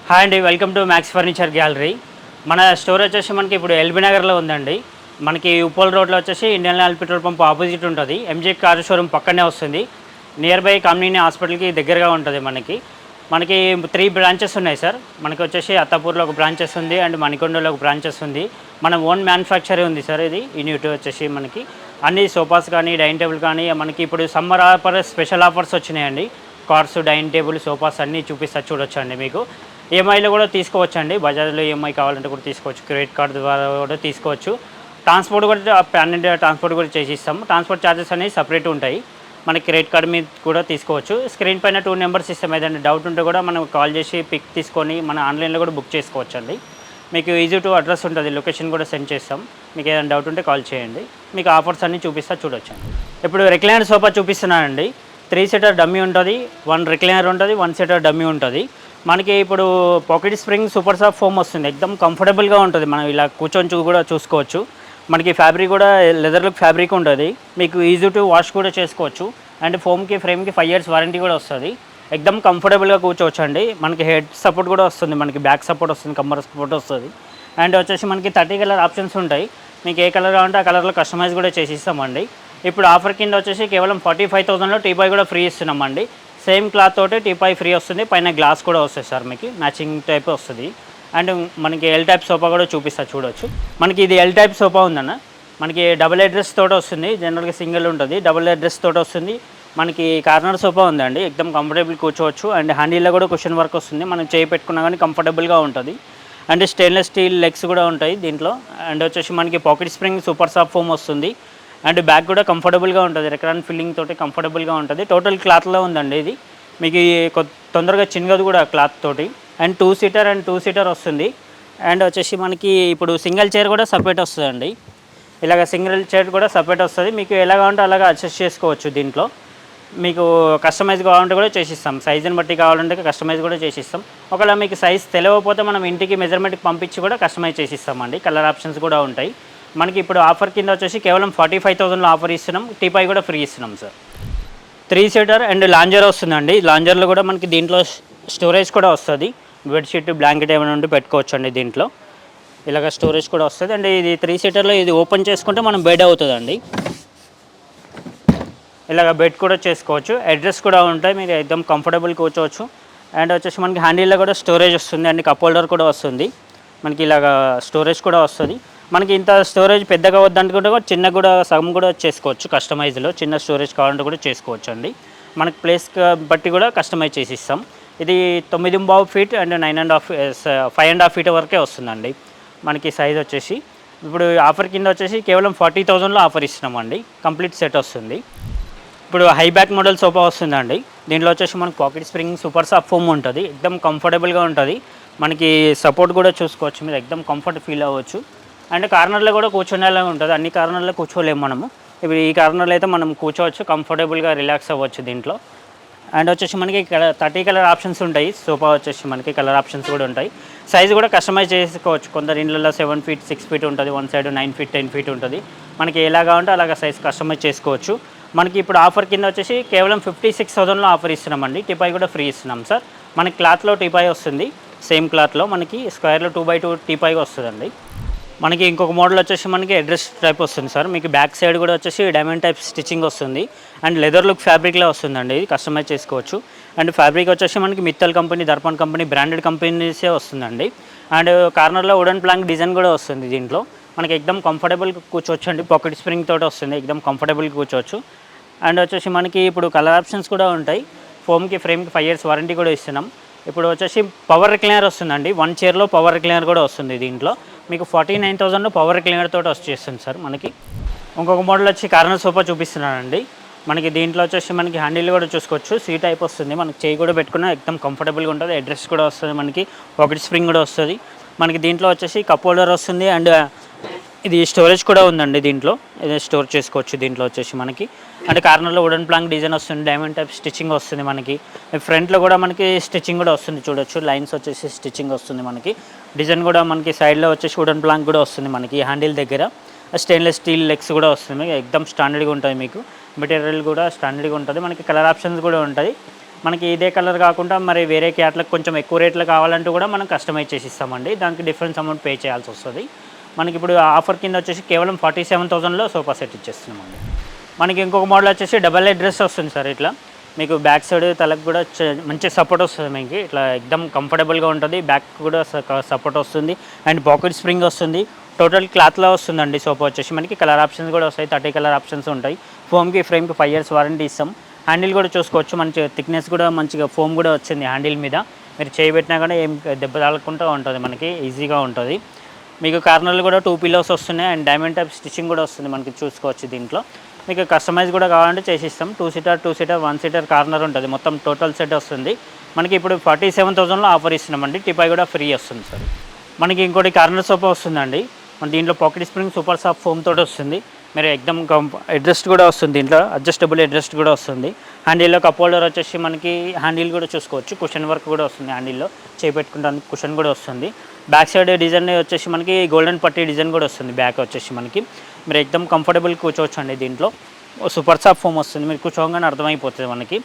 Hi అండి, welcome to max furniture gallery. మన store వచ్చేసి మనకి ఇప్పుడు ఎల్బీ నగర్లో ఉందండి. మనకి ఉప్పల్ రోడ్లో వచ్చేసి Indian oil petrol pump opposite ఉంటుంది. ఎంజే కార్ షోరూమ్ పక్కనే వస్తుంది. నియర్ బై కామినీ హాస్పిటల్కి దగ్గరగా ఉంటుంది. మనకి 3 బ్రాంచెస్ ఉన్నాయి సార్. మనకి వచ్చేసి అత్తాపూర్లో ఒక బ్రాంచెస్ ఉంది అండ్ మణికొండలో ఒక బ్రాంచెస్ ఉంది. మన ఓన్ మ్యానుఫ్యాక్చర్ ఉంది సార్. ఇది యూనిట్ వచ్చేసి మనకి అన్ని సోఫాస్ కానీ డైనింగ్ టేబుల్ కానీ మనకి ఇప్పుడు సమ్మర్ ఆఫర్ స్పెషల్ ఆఫర్స్ వచ్చినాయండి. కార్స్, డైనింగ్ టేబుల్, సోఫాస్ అన్నీ చూపిస్తా చూడొచ్చు అండి. మీకు ఈఎంఐలో కూడా తీసుకోవచ్చండి. బజాజ్లో ఈఎంఐ కావాలంటే కూడా తీసుకోవచ్చు. క్రెడిట్ కార్డు ద్వారా కూడా తీసుకోవచ్చు. ట్రాన్స్పోర్ట్ కూడా పాన్ ఇండియా ట్రాన్స్పోర్ట్ కూడా చేసి ఇస్తాము. ట్రాన్స్పోర్ట్ ఛార్జెస్ అనేవి సపరేట్ ఉంటాయి. మనకి క్రెడిట్ కార్డు మీద కూడా తీసుకోవచ్చు. స్క్రీన్ పైన 2 నెంబర్స్ ఇస్తాం. ఏదైనా డౌట్ ఉంటే కూడా మనం కాల్ చేసి పిక్ తీసుకొని మన ఆన్లైన్లో కూడా బుక్ చేసుకోవచ్చు అండి. మీకు ఈజీ టు అడ్రస్ ఉంటుంది. లొకేషన్ కూడా సెండ్ చేస్తాం. మీకు ఏదైనా డౌట్ ఉంటే కాల్ చేయండి. మీకు ఆఫర్స్ అన్నీ చూపిస్తా చూడొచ్చండి. ఇప్పుడు రిక్లైనర్ సోఫా చూపిస్తున్నానండి. 3 సీటర్ డమ్మీ ఉంటుంది, 1 రిక్లైనర్ ఉంటుంది, 1 సీటర్ డమ్మీ ఉంటుంది. మనకి ఇప్పుడు pocket spring super soft foam వస్తుంది. ఎక్దమ్ కంఫర్టబుల్గా ఉంటుంది. మనం ఇలా కూర్చొని కూడా చూసుకోవచ్చు. మనకి ఫ్యాబ్రిక్ కూడా లెదర్ లుక్ ఫ్యాబ్రిక్ ఉంటుంది. మీకు ఈజీ టు వాష్ కూడా చేసుకోవచ్చు. అండ్ ఫోమ్కి ఫ్రేమ్కి 5 years వారంటీ కూడా వస్తుంది. ఎక్దమ్ కంఫర్టబుల్గా కూర్చోవచ్చు అండి. మనకి హెడ్ సపోర్ట్ కూడా వస్తుంది, మనకి బ్యాక్ సపోర్ట్ వస్తుంది, కమ్మర్ సపోర్ట్ వస్తుంది. అండ్ వచ్చేసి మనకి 30 కలర్ ఆప్షన్స్ ఉంటాయి. మీకు ఏ కలర్ కావాలంటే ఆ కలర్లో కస్టమైజ్ కూడా చేసి ఇస్తామండి. ఇప్పుడు ఆఫర్ కింద వచ్చేసి కేవలం 45,000లో టీపాయ్ కూడా ఫ్రీ ఇస్తున్నామండి. సేమ్ క్లాత్ తోటి టీపాయ్ ఫ్రీ వస్తుంది. పైన గ్లాస్ కూడా వస్తుంది సార్. మీకు మ్యాచింగ్ టైప్ వస్తుంది. అండ్ మనకి ఎల్ టైప్ సోఫా కూడా చూపిస్తా చూడొచ్చు. మనకి ఇది ఎల్ టైప్ సోఫా ఉందన్న. మనకి డబుల్ అడ్రస్ తోటి వస్తుంది. జనరల్గా సింగిల్ ఉంటుంది, డబుల్ అడ్రస్ తోటి వస్తుంది. మనకి కార్నర్ సోఫా ఉందండి. ఎక్దమ్ కంఫర్టబుల్ కూర్చోవచ్చు. అండ్ హ్యాండిల్లో కూడా కుషన్ వర్క్ వస్తుంది. మనం చేయి పెట్టుకున్నా కానీ కంఫర్టబుల్గా ఉంటుంది. అండ్ స్టెయిన్లెస్ స్టీల్ లెగ్స్ కూడా ఉంటాయి దీంట్లో. అండ్ వచ్చేసి మనకి pocket spring super soft foam వస్తుంది. అండ్ బ్యాక్ కూడా కంఫర్టబుల్గా ఉంటుంది. రెక్రాన్ ఫిల్లింగ్ తోటి కంఫర్టబుల్గా ఉంటుంది. టోటల్ క్లాత్లో ఉందండి ఇది. మీకు తొందరగా చిన్నగదు కూడా క్లాత్ తోటి. అండ్ 2 సీటర్ అండ్ 2 సీటర్ వస్తుంది. అండ్ వచ్చేసి మనకి ఇప్పుడు సింగిల్ చైర్ కూడా సపరేట్ వస్తుందండి. ఇలాగ సింగిల్ చైర్ కూడా సపరేట్ వస్తుంది. మీకు ఎలా కావాలంటే అలాగా అడ్జస్ట్ చేసుకోవచ్చు. దీంట్లో మీకు కస్టమైజ్ కావాలంటే కూడా చేసిస్తాం. సైజుని బట్టి కావాలంటే కస్టమైజ్ కూడా చేసిస్తాం. ఒకవేళ మీకు సైజ్ తెలియకపోతే మనం ఇంటికి మెజర్మెంట్కి పంపించి కూడా కస్టమైజ్ చేసిస్తామండి. కలర్ ఆప్షన్స్ కూడా ఉంటాయి. మనకి ఇప్పుడు ఆఫర్ కింద వచ్చేసి కేవలం 45,000లో ఆఫర్ ఇస్తున్నాం. టీపాయ్ కూడా ఫ్రీ ఇస్తున్నాం సార్. 3 సీటర్ అండ్ లాంజర్ వస్తుందండి. లాంజర్లో కూడా మనకి దీంట్లో స్టోరేజ్ కూడా వస్తుంది. బెడ్షీట్, బ్లాంకెట్ ఏమైనా ఉంటే పెట్టుకోవచ్చు అండి. దీంట్లో ఇలాగ స్టోరేజ్ కూడా వస్తుంది. అండ్ ఇది 3 సీటర్లో ఇది ఓపెన్ చేసుకుంటే మనం బెడ్ అవుతుందండి. ఇలాగ బెడ్ కూడా చేసుకోవచ్చు. అడ్రస్ కూడా ఉంటాయి. మీరు ఎక్దమ్ కంఫర్టబుల్ కూర్చోవచ్చు. అండ్ వచ్చేసి మనకి హ్యాండిల్లో కూడా స్టోరేజ్ వస్తుంది. అండ్ కప్ హోల్డర్ కూడా వస్తుంది. మనకి ఇలాగ స్టోరేజ్ కూడా వస్తుంది. మనకి ఇంత స్టోరేజ్ పెద్దగా వద్దనుకుంటే కూడా చిన్న కూడా సగం కూడా చేసుకోవచ్చు. కస్టమైజ్లో చిన్న స్టోరేజ్ కావాలంటే కూడా చేసుకోవచ్చు అండి. మనకి ప్లేస్ బట్టి కూడా కస్టమైజ్ చేసి ఇస్తాం. ఇది 9.5 feet అండ్ 5.5 feet వరకే వస్తుందండి. మనకి సైజ్ వచ్చేసి ఇప్పుడు ఆఫర్ కింద వచ్చేసి కేవలం 40,000లో ఆఫర్ ఇస్తున్నామండి. కంప్లీట్ సెట్ వస్తుంది. ఇప్పుడు హై బ్యాక్ మోడల్ సోఫా వస్తుందండి. దీంట్లో వచ్చేసి మనకి pocket spring super soft foam ఉంటుంది. ఎక్దమ్ కంఫర్టబుల్గా ఉంటుంది. మనకి సపోర్ట్ కూడా చూసుకోవచ్చు. మీరు ఎక్దమ్ కంఫర్ట్ ఫీల్ అవ్వచ్చు. అండ్ కార్నర్లో కూడా కూర్చునేలా ఉంటుంది. అన్ని కార్నర్లో కూర్చోలేము మనము. ఇప్పుడు ఈ కార్నర్లో అయితే మనం కూర్చోవచ్చు, కంఫర్టబుల్గా రిలాక్స్ అవ్వచ్చు దీంట్లో. అండ్ వచ్చేసి మనకి 30 కలర్ ఆప్షన్స్ ఉంటాయి. సోఫా వచ్చేసి మనకి కలర్ ఆప్షన్స్ కూడా ఉంటాయి. సైజ్ కూడా కస్టమైజ్ చేసుకోవచ్చు. కొందరు ఇండ్లలో 7 feet 6 feet ఉంటుంది, వన్ సైడ్ 9 feet 10 feet ఉంటుంది. మనకి ఎలాగా ఉంటే అలాగా సైజ్ కస్టమైజ్ చేసుకోవచ్చు. మనకి ఇప్పుడు ఆఫర్ కింద వచ్చేసి కేవలం 56,000లో ఆఫర్ ఇస్తున్నామండి. టీపాయ్ కూడా ఫ్రీ ఇస్తున్నాం సార్. మనకి క్లాత్లో టీపాయ్ వస్తుంది. సేమ్ క్లాత్లో మనకి స్క్వేర్లో 2x2 టీపాయ్ వస్తుందండి. మనకి ఇంకొక మోడల్ వచ్చేసి మనకి అడ్రస్ టైప్ వస్తుంది సార్. మీకు బ్యాక్ సైడ్ కూడా వచ్చేసి డైమండ్ టైప్ స్టిచ్చింగ్ వస్తుంది. అండ్ లెదర్ లుక్ ఫ్యాబ్రిక్లో వస్తుందండి. ఇది కస్టమైజ్ చేసుకోవచ్చు. అండ్ ఫ్యాబ్రిక్ వచ్చేసి మనకి Mittal company, Darpan company branded కంపెనీసే వస్తుందండి. అండ్ కార్నర్లో వుడెన్ ప్లాంక్ డిజైన్ కూడా వస్తుంది. దీంట్లో మనకి ఎక్దమ్ కంఫర్టబుల్ కూర్చోవచ్చు అండి. పాకెట్ స్ప్రింగ్ తోటి వస్తుంది. ఎక్దమ్ కంఫర్టబుల్ కూర్చోవచ్చు. అండ్ వచ్చేసి మనకి ఇప్పుడు కలర్ ఆప్షన్స్ కూడా ఉంటాయి. ఫోమ్కి ఫ్రేమ్కి 5 years వారంటీ కూడా ఇస్తున్నాం. ఇప్పుడు వచ్చేసి పవర్ రిక్లైనర్ వస్తుందండి. 1 chairలో పవర్ రిక్లైనర్ కూడా వస్తుంది. దీంట్లో మీకు 49,000లో పవర్ రిక్లైనర్ తోటి వచ్చేస్తుంది సార్. మనకి ఇంకొక మోడల్ వచ్చి కార్నర్ సోఫా చూపిస్తున్నానండి. మనకి దీంట్లో వచ్చేసి మనకి హ్యాండిల్ కూడా చూసుకోవచ్చు. సీ టైప్ వస్తుంది. మనకి చేయి కూడా పెట్టుకున్నా ఎక్దమ్ కంఫర్టబుల్గా ఉంటుంది. అడ్రస్ కూడా వస్తుంది. మనకి పాకెట్ స్ప్రింగ్ కూడా వస్తుంది. మనకి దీంట్లో వచ్చేసి కప్ హోల్డర్ వస్తుంది. అండ్ ఇది స్టోరేజ్ కూడా ఉందండి. దీంట్లో ఇది స్టోర్ చేసుకోవచ్చు. దీంట్లో వచ్చేసి మనకి అంటే కార్నర్లో వుడెన్ ప్లాంక్ డిజైన్ వస్తుంది. డైమండ్ టైప్ స్టిచ్చింగ్ వస్తుంది. మనకి ఫ్రంట్లో కూడా మనకి స్టిచ్చింగ్ కూడా వస్తుంది. చూడొచ్చు లైన్స్ వచ్చేసి స్టిచ్చింగ్ వస్తుంది. మనకి డిజైన్ కూడా మనకి సైడ్లో వచ్చేసి వుడెన్ ప్లాంక్ కూడా వస్తుంది. మనకి హ్యాండిల్ దగ్గర స్టెయిన్లెస్ స్టీల్ లెగ్స్ కూడా వస్తుంది. ఎక్దమ్ స్టాండర్డ్గా ఉంటుంది. మీకు మెటీరియల్ కూడా స్టాండర్డ్గా ఉంటుంది. మనకి కలర్ ఆప్షన్స్ కూడా ఉంటాయి. మనకి ఇదే కలర్ కాకుండా మరి వేరే క్యాట్లకు కొంచెం ఎక్కువ రేట్లో కావాలంటూ కూడా మనం కస్టమైజ్ చేసి ఇస్తామండి. దానికి డిఫరెన్స్ అమౌంట్ పే చేయాల్సి వస్తుంది. మనకి ఇప్పుడు ఆఫర్ కింద వచ్చేసి కేవలం 47,000లో సోఫా సెట్ ఇచ్చేస్తున్నామండి. మనకి ఇంకొక మోడల్ వచ్చేసి డబల్ హెడ్ డ్రెస్ వస్తుంది సార్. ఇట్లా మీకు బ్యాక్ సైడ్ తలకు కూడా మంచి సపోర్ట్ వస్తుంది. మీకు ఇట్లా ఎక్దమ్ కంఫర్టబుల్గా ఉంటుంది. బ్యాక్ కూడా సపోర్ట్ వస్తుంది అండ్ పాకెట్ స్ప్రింగ్ వస్తుంది. టోటల్ క్లాత్లో వస్తుందండి సోఫా వచ్చేసి. మనకి కలర్ ఆప్షన్స్ కూడా వస్తాయి, 30 కలర్ ఆప్షన్స్ ఉంటాయి. ఫోమ్కి ఫ్రేమ్కి 5 years వారంటీ ఇస్తాం. హ్యాండిల్ కూడా చూసుకోవచ్చు, మంచి థిక్నెస్ కూడా మంచిగా ఫోమ్ కూడా వచ్చింది హ్యాండిల్ మీద. మీరు చేయబెట్టినా కూడా ఏం దెబ్బ తాగకుండా ఉంటుంది, మనకి ఈజీగా ఉంటుంది. మీకు కార్నర్లు కూడా 2 పిల్లోస్ వస్తున్నాయి అండ్ డైమండ్ టైప్ స్టిచ్చింగ్ కూడా వస్తుంది, మనకి చూసుకోవచ్చు. దీంట్లో మీకు కస్టమైజ్ కూడా కావాలంటే చేసిస్తాం. 2 seater 1 seater కార్నర్ ఉంటుంది, మొత్తం టోటల్ సెట్ వస్తుంది. మనకి ఇప్పుడు 47,000లో ఆఫర్ ఇస్తున్నామండి. టిపాయ్ కూడా ఫ్రీ వస్తుంది సార్. మనకి ఇంకోటి కార్నర్ సోఫా వస్తుందండి. మన దీంట్లో pocket spring super soft foam తోటి వస్తుంది. మీరు ఎక్దమ్ అడ్జస్ట్ కూడా వస్తుంది, దీంట్లో అడ్జస్టబుల్ అడ్జస్ట్ కూడా వస్తుంది. హ్యాండిల్లో కప్ హోల్డర్ వచ్చేసి మనకి హ్యాండిల్ కూడా చూసుకోవచ్చు. కుషన్ వర్క్ కూడా వస్తుంది హ్యాండిల్లో, చేపెట్టుకుంటానికి కుషన్ కూడా వస్తుంది. బ్యాక్ సైడ్ డిజైన్ వచ్చేసి మనకి గోల్డెన్ పట్టీ డిజైన్ కూడా వస్తుంది. బ్యాక్ వచ్చేసి మనకి మీరు ఎక్దమ్ కంఫర్టబుల్ కూర్చోవచ్చు అండి. దీంట్లో సూపర్ సాఫ్ట్ ఫోమ్ వస్తుంది, మీరు కూర్చోగానే అర్థమైపోతుంది మనకి.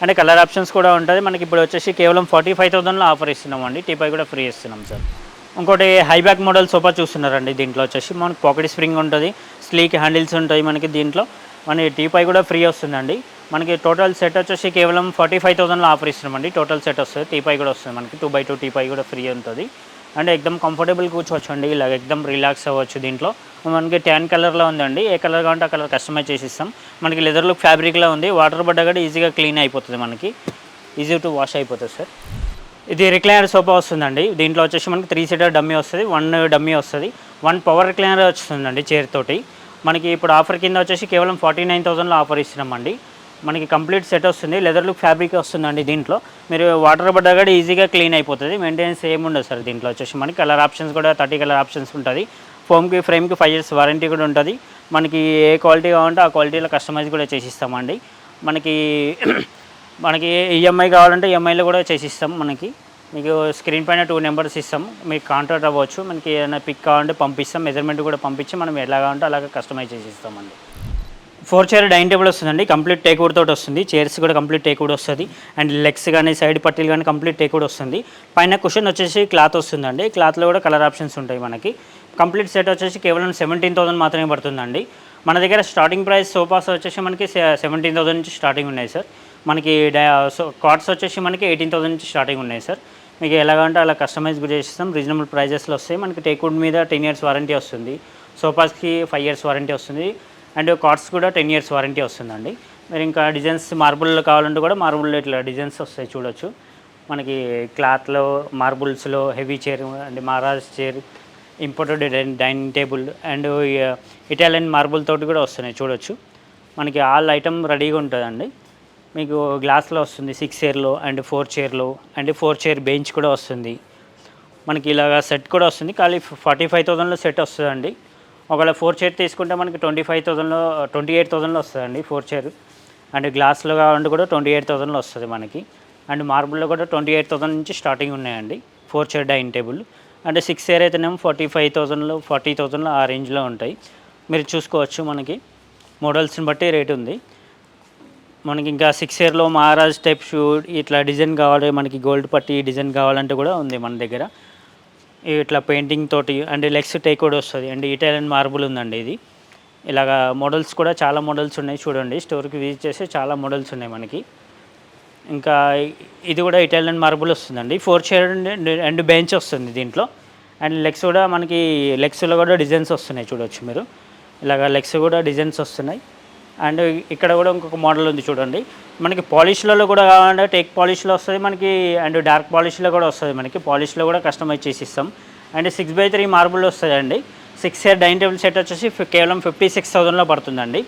అంటే కలర్ ఆప్షన్స్ కూడా ఉంటుంది. మనకి ఇప్పుడు వచ్చేసి కేవలం 45,000లో ఆఫర్ ఇస్తున్నామండి. టీపై కూడా ఫ్రీ ఇస్తున్నాం సార్. ఇంకోటి హై బ్యాక్ మోడల్ సోఫా చూస్తున్నారండి. దీంట్లో వచ్చేసి మనకి పాకెట్ స్ప్రింగ్ ఉంటుంది, స్లీక్ హ్యాండిల్స్ ఉంటాయి మనకి. దీంట్లో మన టీపై కూడా ఫ్రీ వస్తుందండి. మనకి టోటల్ సెట్ వచ్చేసి కేవలం 45,000లో ఆఫర్ ఇస్తున్నామండి. టోటల్ సెట్ వస్తుంది, టీపై కూడా వస్తుంది మనకి. 2x2 టీపై కూడా ఫ్రీ ఉంటుంది. అంటే ఎక్దమ్ కంఫర్టబుల్ కూర్చోవచ్చు అండి, ఇలా ఎక్దమ్ రిలాక్స్ అవ్వచ్చు. దీంట్లో మనకి ట్యాన్ కలర్లో ఉందండి, ఏ కలర్ కావాలంటే ఆ కలర్ కస్టమైజ్ చేసి ఇస్తాం. మనకి లెదర్ లుక్ ఫ్యాబ్రిక్లో ఉంది, వాటర్ పడ్డా కూడా ఈజీగా క్లీన్ అయిపోతుంది, మనకి ఈజీ టు వాష్ అయిపోతుంది సార్. ఇది రిక్లైనర్ సోఫా వస్తుందండి. దీంట్లో వచ్చేసి మనకి 3 seater డమ్మీ వస్తుంది, 1 డమ్మీ వస్తుంది, 1 పవర్ రిక్లైనర్ వస్తుందండి చైర్ తోటి. మనకి ఇప్పుడు ఆఫర్ కింద వచ్చేసి కేవలం 49,000లో ఆఫర్ ఇస్తున్నామండి. మనకి కంప్లీట్ సెట్ వస్తుంది, లెదర్ లుక్ ఫ్యాబ్రిక్ వస్తుందండి. దీంట్లో మీరు వాటర్ పడ్డా కూడా ఈజీగా క్లీన్ అయిపోతుంది, మెయింటెనెన్స్ ఏమి ఉండదు సార్. దీంట్లో వచ్చేసి మనకి కలర్ ఆప్షన్స్ కూడా 30 కలర్ ఆప్షన్స్ ఉంటుంది. ఫోమ్కి ఫ్రేమ్కి 5 years వారంటీ కూడా ఉంటుంది. మనకి ఏ క్వాలిటీ కావాలంటే ఆ క్వాలిటీలో కస్టమైజ్ కూడా చేసిస్తామండి. మనకి ఈఎంఐ కావాలంటే ఈఎంఐలో కూడా చేసిస్తాం. మీకు స్క్రీన్ పైన 2 నెంబర్స్ ఇస్తాం, మీకు కాంటాక్ట్ అవ్వచ్చు. మనకి ఏదైనా పిక్ కావాలంటే పంపిస్తాం, మెజర్మెంట్ కూడా పంపించి మనం ఎలా కావాలంటే అలాగే కస్టమైజ్ చేసిస్తామండి. 4 chair డైనింగ్ టేబుల్ వస్తుందండి, కంప్లీట్ టేక్వుడ్ తోటి వస్తుంది. చైర్స్ కూడా కంప్లీట్ టేక్వుడ్ వస్తుంది అండ్ లెగ్స్ కానీ సైడ్ పట్టీలు కానీ కంప్లీట్ టేక్వుడ్ వస్తుంది. పైన కుషన్ వచ్చేసి క్లాత్ వస్తుందండి. క్లాత్లో కూడా కలర్ ఆప్షన్స్ ఉంటాయి మనకి. కంప్లీట్ సెట్ వచ్చేసి కేవలం 17,000 మాత్రమే పడుతుందండి. మన దగ్గర స్టార్టింగ్ ప్రైస్ సోఫాస్ వచ్చేసి మనకి 17,000 నుంచి స్టార్టింగ్ ఉన్నాయి సార్. మనకి కార్డ్స్ వచ్చేసి మనకి 18,000 నుంచి స్టార్టింగ్ ఉన్నాయి సార్. మీకు ఎలాగంటే అలా కస్టమైజ్ కూడా చేస్తాం, రీజనబుల్ ప్రైజెస్లో వస్తాయి. మనకి టేక్వుడ్ మీద 10 years వారంటీ వస్తుంది, సోఫాస్కి 5 years వారంటీ వస్తుంది అండ్ కార్డ్స్ కూడా 10 years వారంటీ వస్తుందండి. మీరు ఇంకా డిజైన్స్ మార్బుల్లో కావాలంటే కూడా మార్బుల్లో ఇట్లా డిజైన్స్ వస్తాయి చూడొచ్చు. మనకి క్లాత్లో మార్బుల్స్లో heavy chair and Maharaj chair, imported dining table and Italian marble తోటి కూడా వస్తున్నాయి చూడొచ్చు. మనకి ఆల్ ఐటమ్ రెడీగా ఉంటుందండి. మీకు గ్లాస్లో వస్తుంది 6 chairలో అండ్ 4 chairలో అండ్ 4 chair బెంచ్ కూడా వస్తుంది. మనకి ఇలాగా సెట్ కూడా వస్తుంది, ఖాళీ 45,000లో సెట్ వస్తుందండి. ఒకవేళ 4 chair తీసుకుంటే మనకి 28,000లో వస్తుందండి 4 chair. అండ్ గ్లాస్లో కావాలంటే కూడా 28,000లో వస్తుంది మనకి. అండ్ మార్బుల్లో కూడా 28,000 నుంచి స్టార్టింగ్ ఉన్నాయండి 4 chair డైనింగ్ టేబుల్. అంటే 6 chair అయితేనేమో 45,000లో 40,000లో ఆ రేంజ్లో ఉంటాయి. మీరు చూసుకోవచ్చు, మనకి మోడల్స్ని బట్టి రేట్ ఉంది. మనకి ఇంకా 6 chairలో మహారాజ్ టైప్ షూ ఇట్లా డిజైన్ కావాలి, మనకి గోల్డ్ పట్టి డిజైన్ కావాలంటే కూడా ఉంది మన దగ్గర. ఇట్లా పెయింటింగ్ తోటి అండ్ లెగ్స్ టేక్వుడ్ వస్తుంది అండ్ ఇటాలియన్ మార్బుల్ ఉందండి. ఇది ఇలాగా మోడల్స్ కూడా చాలా మోడల్స్ ఉన్నాయి చూడండి. స్టోర్కి విజిట్ చేస్తే చాలా మోడల్స్ ఉన్నాయి మనకి. ఇంకా ఇది కూడా ఇటాలియన్ మార్బుల్ వస్తుందండి. 4 chair అండ్ బెంచ్ వస్తుంది దీంట్లో. అండ్ లెగ్స్ కూడా మనకి లెగ్స్లో కూడా డిజైన్స్ వస్తున్నాయి చూడవచ్చు మీరు. ఇలాగ లెగ్స్ కూడా డిజైన్స్ వస్తున్నాయి. అండ్ ఇక్కడ కూడా ఇంకొక మోడల్ ఉంది చూడండి. మనకి పాలిష్లలో కూడా కావాలంటే టేక్ పాలిష్లో వస్తుంది మనకి అండ్ డార్క్ పాలిష్లో కూడా వస్తుంది మనకి. పాలిష్లో కూడా కస్టమైజ్ చేసి ఇస్తాం. అండ్ 6x3 మార్బుల్ వస్తుందండి. 6 chair డైనింగ్ టేబుల్ సెట్ వచ్చేసి కేవలం 56,000లో పడుతుందండి.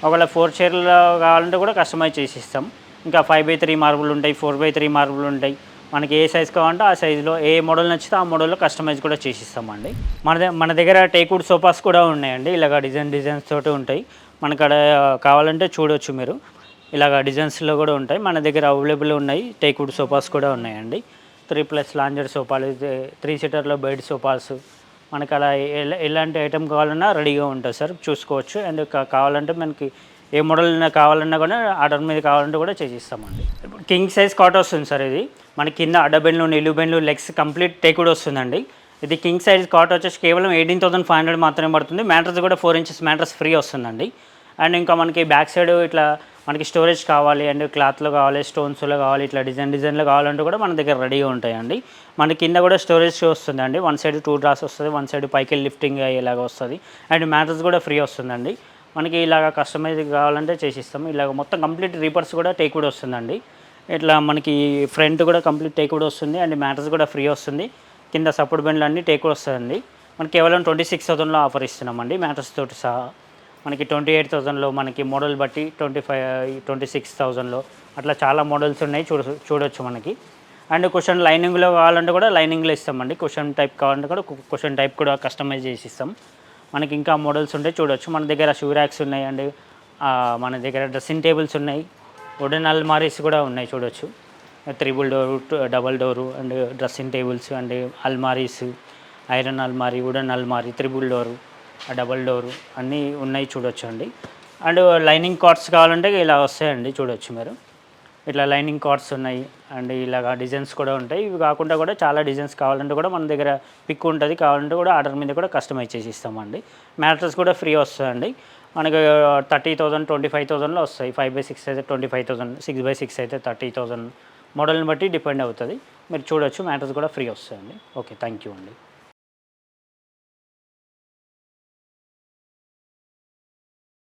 ఒకవేళ 4 chairలో కావాలంటే కూడా కస్టమైజ్ చేసి ఇస్తాం. ఇంకా 5x3 మార్బుల్ ఉంటాయి, 4x3 మార్బుల్ ఉంటాయి. మనకి ఏ సైజ్ కావాలంటే ఆ సైజులో, ఏ మోడల్ నచ్చితే ఆ మోడల్లో కస్టమైజ్ కూడా చేసిస్తామండి. మన దగ్గర టేక్వుడ్ సోఫాస్ కూడా ఉన్నాయండి. ఇలాగ డిజైన్స్ తోటి ఉంటాయి. మనకడ కావాలంటే చూడవచ్చు మీరు. ఇలాగ డిజైన్స్లో కూడా ఉంటాయి మన దగ్గర, అవైలబుల్ ఉన్నాయి. టేక్వుడ్ సోఫాస్ కూడా ఉన్నాయండి. 3+ లాంజర్ సోఫాలు, 3 seaterలో బెడ్ సోఫాస్, మనకు అలా ఎలాంటి ఐటమ్ కావాలన్నా రెడీగా ఉంటుంది సార్, చూసుకోవచ్చు. అండ్ కావాలంటే మనకి ఏ మోడల్ కావాలన్నా కూడా ఆర్డర్ మీద కావాలంటే కూడా చేసిస్తామండి. కింగ్ సైజ్ కాట్ వస్తుంది సార్. ఇది మన కింద అడ్డబెన్లు నిలుబెన్లు లెగ్స్ కంప్లీట్ టేక్ కూడా వస్తుందండి. ఇది కింగ్ సైజ్ కాట్ వచ్చేసి కేవలం 18,500 మాత్రమే పడుతుంది. మ్యాట్రస్ కూడా 4 ఇంచెస్ మ్యాట్రస్ ఫ్రీ వస్తుందండి. అండ్ ఇంకా మనకి బ్యాక్ సైడ్ ఇట్లా మనకి స్టోరేజ్ కావాలి అండ్ క్లాత్లో కావాలి, స్టోన్స్లో కావాలి, ఇట్లా డిజైన్లో కావాలంటే కూడా మన దగ్గర రెడీగా ఉంటాయండి. మన కింద కూడా స్టోరేజ్ వస్తుందండి. వన్ సైడ్ 2 డ్రాస్ వస్తుంది, వన్ సైడ్ పైకి లిఫ్టింగ్ అయ్యేలాగా వస్తుంది. అండ్ మ్యాట్రస్ కూడా ఫ్రీ వస్తుందండి. మనకి ఇలాగ కస్టమైజ్ కావాలంటే చేసిస్తాము. ఇలాగ మొత్తం కంప్లీట్ రీపర్స్ కూడా టేక్ కూడా వస్తుందండి. ఇట్లా మనకి ఫ్రంట్ కూడా కంప్లీట్ టేక్ కూడా వస్తుంది అండ్ మ్యాట్రస్ కూడా ఫ్రీ వస్తుంది. కింద సపోర్ట్ బెండ్లు అన్నీ టేక్ కూడా వస్తుందండి. మనకి కేవలం 26,000లో ఆఫర్ ఇస్తున్నామండి మ్యాట్రస్ తోటి సహా. మనకి 28,000లో మనకి మోడల్ బట్టి 26,000లో అట్లా చాలా మోడల్స్ ఉన్నాయి చూడొచ్చు మనకి. అండ్ కుషన్ లైనింగ్లో కావాలంటే కూడా లైనింగ్లో ఇస్తామండి. కుషన్ టైప్ కావాలంటే కూడా కుషన్ టైప్ కూడా కస్టమైజ్ చేసి ఇస్తాం. మనకి ఇంకా మోడల్స్ ఉంటాయి చూడొచ్చు. మన దగ్గర షూ ర్యాక్స్ ఉన్నాయి అండ్ మన దగ్గర డ్రెస్సింగ్ టేబుల్స్ ఉన్నాయి, వుడెన్ అల్మారీస్ కూడా ఉన్నాయి చూడొచ్చు. 3 door, double door and dressing tables and అల్మారీస్, ఐరన్ అల్మారీ, వుడెన్ అల్మారీ, 3 డోరు, డబల్ డోరు అన్నీ ఉన్నాయి చూడొచ్చు అండి. అండ్ లైనింగ్ కార్డ్స్ కావాలంటే ఇలా వస్తాయండి చూడొచ్చు మీరు. ఇట్లా లైనింగ్ కార్డ్స్ ఉన్నాయి అండ్ ఇలాగా డిజైన్స్ కూడా ఉంటాయి. ఇవి కాకుండా కూడా చాలా డిజైన్స్ కావాలంటే కూడా మన దగ్గర పిక్ ఉంటుంది. కావాలంటే కూడా ఆర్డర్ మీద కూడా కస్టమైజ్ చేసి ఇస్తామండి. మ్యాట్రస్ కూడా ఫ్రీ వస్తుందండి. మనకు 30,000, 25,000లో వస్తాయి. 5/6 అయితే 25,000, 6/6 అయితే 30,000. మోడల్ని బట్టి డిపెండ్ అవుతుంది. మీరు చూడొచ్చు. మ్యాట్రస్ కూడా ఫ్రీ వస్తుందండి. ఓకే, థ్యాంక్ యూ అండి.